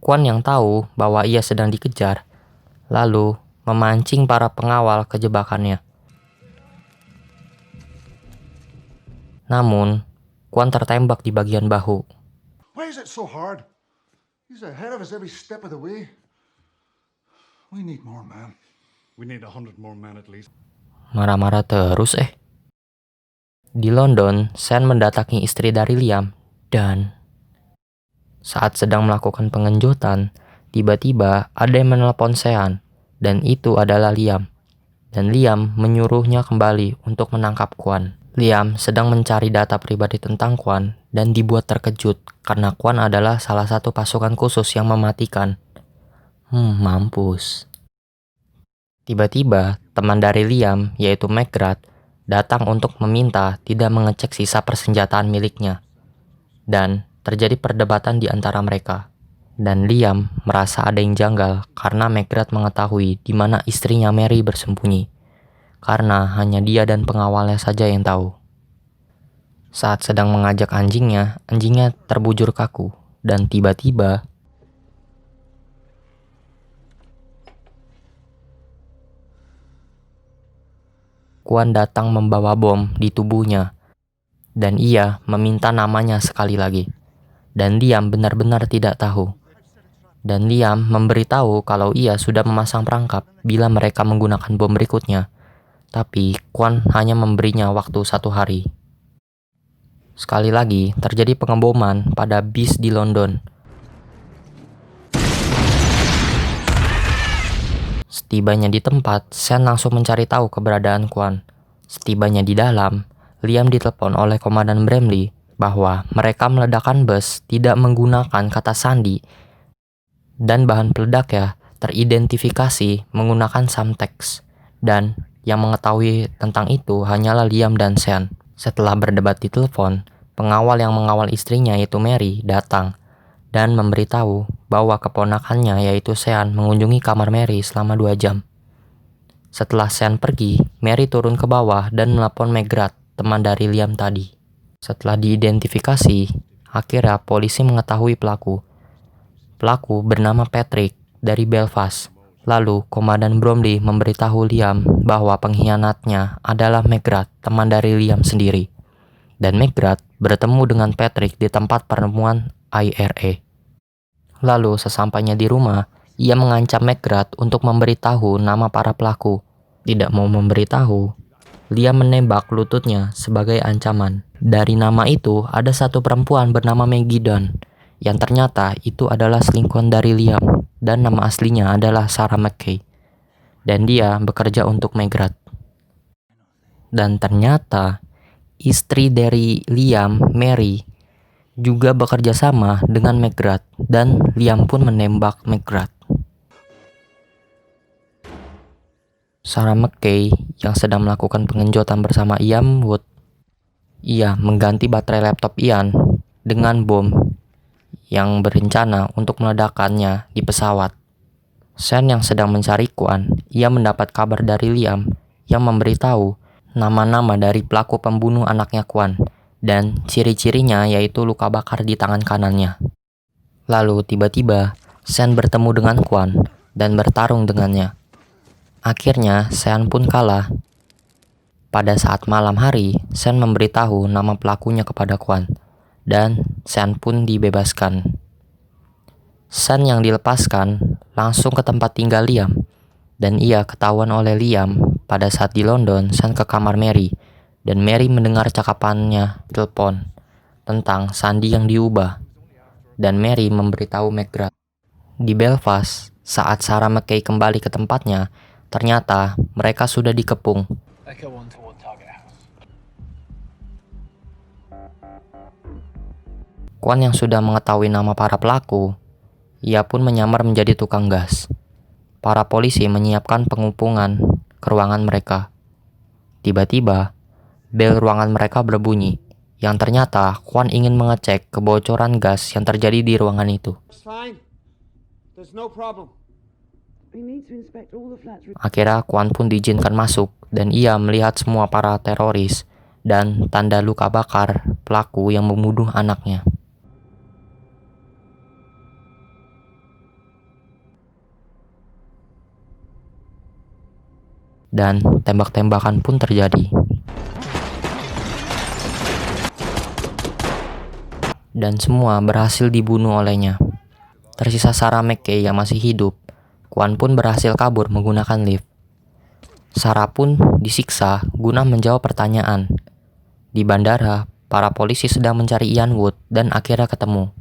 Kwon yang tahu bahwa ia sedang dikejar, lalu memancing para pengawal ke jebakannya. Namun, Kwon tertembak di bagian bahu. Why is it so hard? He's ahead of us every step of the way. We need more men. We need 100 more men at least. Marah-marah terus Di London, Sen mendatangi istri dari Liam dan saat sedang melakukan pengenjutan, tiba-tiba ada yang menelpon Sean dan itu adalah Liam. Dan Liam menyuruhnya kembali untuk menangkap Kwon. Liam sedang mencari data pribadi tentang Kwon dan dibuat terkejut karena Kwon adalah salah satu pasukan khusus yang mematikan. Mampus. Tiba-tiba, teman dari Liam, yaitu McGrath, datang untuk meminta tidak mengecek sisa persenjataan miliknya. Dan terjadi perdebatan di antara mereka. Dan Liam merasa ada yang janggal karena McGrath mengetahui di mana istrinya Mary bersembunyi. Karena hanya dia dan pengawalnya saja yang tahu. Saat sedang mengajak anjingnya terbujur kaku. Dan tiba-tiba Kwon datang membawa bom di tubuhnya, dan ia meminta namanya sekali lagi. Dan Liam benar-benar tidak tahu. Dan Liam memberitahu kalau ia sudah memasang perangkap bila mereka menggunakan bom berikutnya. Tapi Kwon hanya memberinya waktu 1 hari. Sekali lagi terjadi pengeboman pada bis di London. Setibanya di tempat, Sen langsung mencari tahu keberadaan Kwon. Setibanya di dalam, Liam ditelepon oleh Komandan Bramley bahwa mereka meledakkan bus tidak menggunakan kata sandi dan bahan peledaknya teridentifikasi menggunakan Samtex. Dan yang mengetahui tentang itu hanyalah Liam dan Sen. Setelah berdebat di telepon, pengawal yang mengawal istrinya yaitu Mary datang dan memberitahu bahwa keponakannya yaitu Sean mengunjungi kamar Mary selama 2 jam. Setelah Sean pergi, Mary turun ke bawah dan menelpon McGrath, teman dari Liam tadi. Setelah diidentifikasi, akhirnya polisi mengetahui pelaku. Pelaku bernama Patrick dari Belfast. Lalu, Komandan Bromley memberitahu Liam bahwa pengkhianatnya adalah McGrath, teman dari Liam sendiri. Dan McGrath bertemu dengan Patrick di tempat pertemuan IRA. Lalu, sesampainya di rumah, ia mengancam McGrath untuk memberitahu nama para pelaku. Tidak mau memberitahu, Liam menembak lututnya sebagai ancaman. Dari nama itu, ada satu perempuan bernama Maggie Dunn, yang ternyata itu adalah selingkuhan dari Liam, dan nama aslinya adalah Sarah McKay. Dan dia bekerja untuk McGrath. Dan ternyata, istri dari Liam, Mary, juga bekerja sama dengan McGrath, dan Liam pun menembak McGrath. Sarah McKay yang sedang melakukan pengenjotan bersama Ian Wood, ia mengganti baterai laptop Ian dengan bom yang berencana untuk meledakkannya di pesawat. Sen yang sedang mencari Kwon, ia mendapat kabar dari Liam yang memberitahu nama-nama dari pelaku pembunuh anaknya Kwon dan ciri-cirinya yaitu luka bakar di tangan kanannya. Lalu tiba-tiba Sen bertemu dengan Kwon dan bertarung dengannya. Akhirnya Sen pun kalah. Pada saat malam hari, Sen memberitahu nama pelakunya kepada Kwon dan Sen pun dibebaskan. Sen yang dilepaskan langsung ke tempat tinggal Liam dan ia ketahuan oleh Liam pada saat di London. Sen ke kamar Mary dan Mary mendengar cakapannya telepon tentang sandi yang diubah dan Mary memberitahu McGrath. Di Belfast, saat Sarah McKay kembali ke tempatnya, ternyata mereka sudah dikepung. Kwon yang sudah mengetahui nama para pelaku, ia pun menyamar menjadi tukang gas. Para polisi menyiapkan pengepungan ke ruangan mereka. Tiba-tiba, bel ruangan mereka berbunyi, yang ternyata Kwon ingin mengecek kebocoran gas yang terjadi di ruangan itu. Akhirnya Kwon pun diizinkan masuk dan ia melihat semua para teroris dan tanda luka bakar pelaku yang membunuh anaknya. dan tembak-tembakan pun terjadi. Dan semua berhasil dibunuh olehnya. Tersisa Sarah McKay yang masih hidup. Kwan pun berhasil kabur menggunakan lift. Sarah pun disiksa guna menjawab pertanyaan. Di bandara, para polisi sedang mencari Ian Wood dan akhirnya ketemu.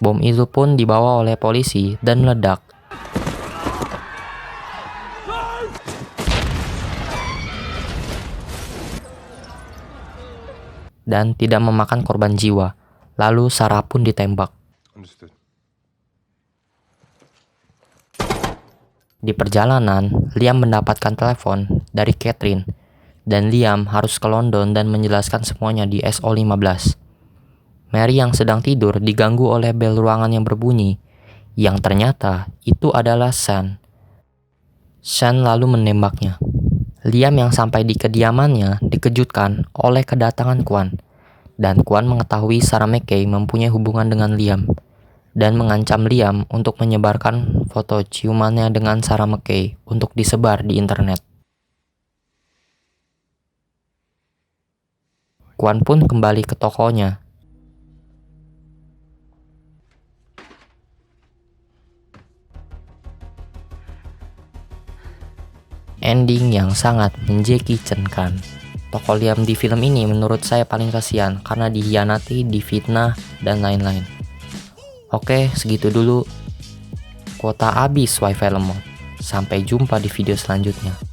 Bom itu pun dibawa oleh polisi dan meledak. Dan tidak memakan korban jiwa. Lalu Sarah pun ditembak. Di perjalanan, Liam mendapatkan telepon dari Catherine, dan Liam harus ke London dan menjelaskan semuanya di SO15. Mary yang sedang tidur diganggu oleh bel ruangan yang berbunyi, yang ternyata itu adalah Sean. Sean lalu menembaknya. Liam yang sampai di kediamannya dikejutkan oleh kedatangan Kwan, dan Kwan mengetahui Sarah McKay mempunyai hubungan dengan Liam, dan mengancam Liam untuk menyebarkan foto ciumannya dengan Sarah McKay untuk disebar di internet. Kwan pun kembali ke tokonya. Ending yang sangat Jackie Chan-kan. Tokoh Liam di film ini menurut saya paling kasihan karena dihianati, difitnah, dan lain-lain. Oke, segitu dulu. Kuota habis Wi-Fi lemot. Sampai jumpa di video selanjutnya.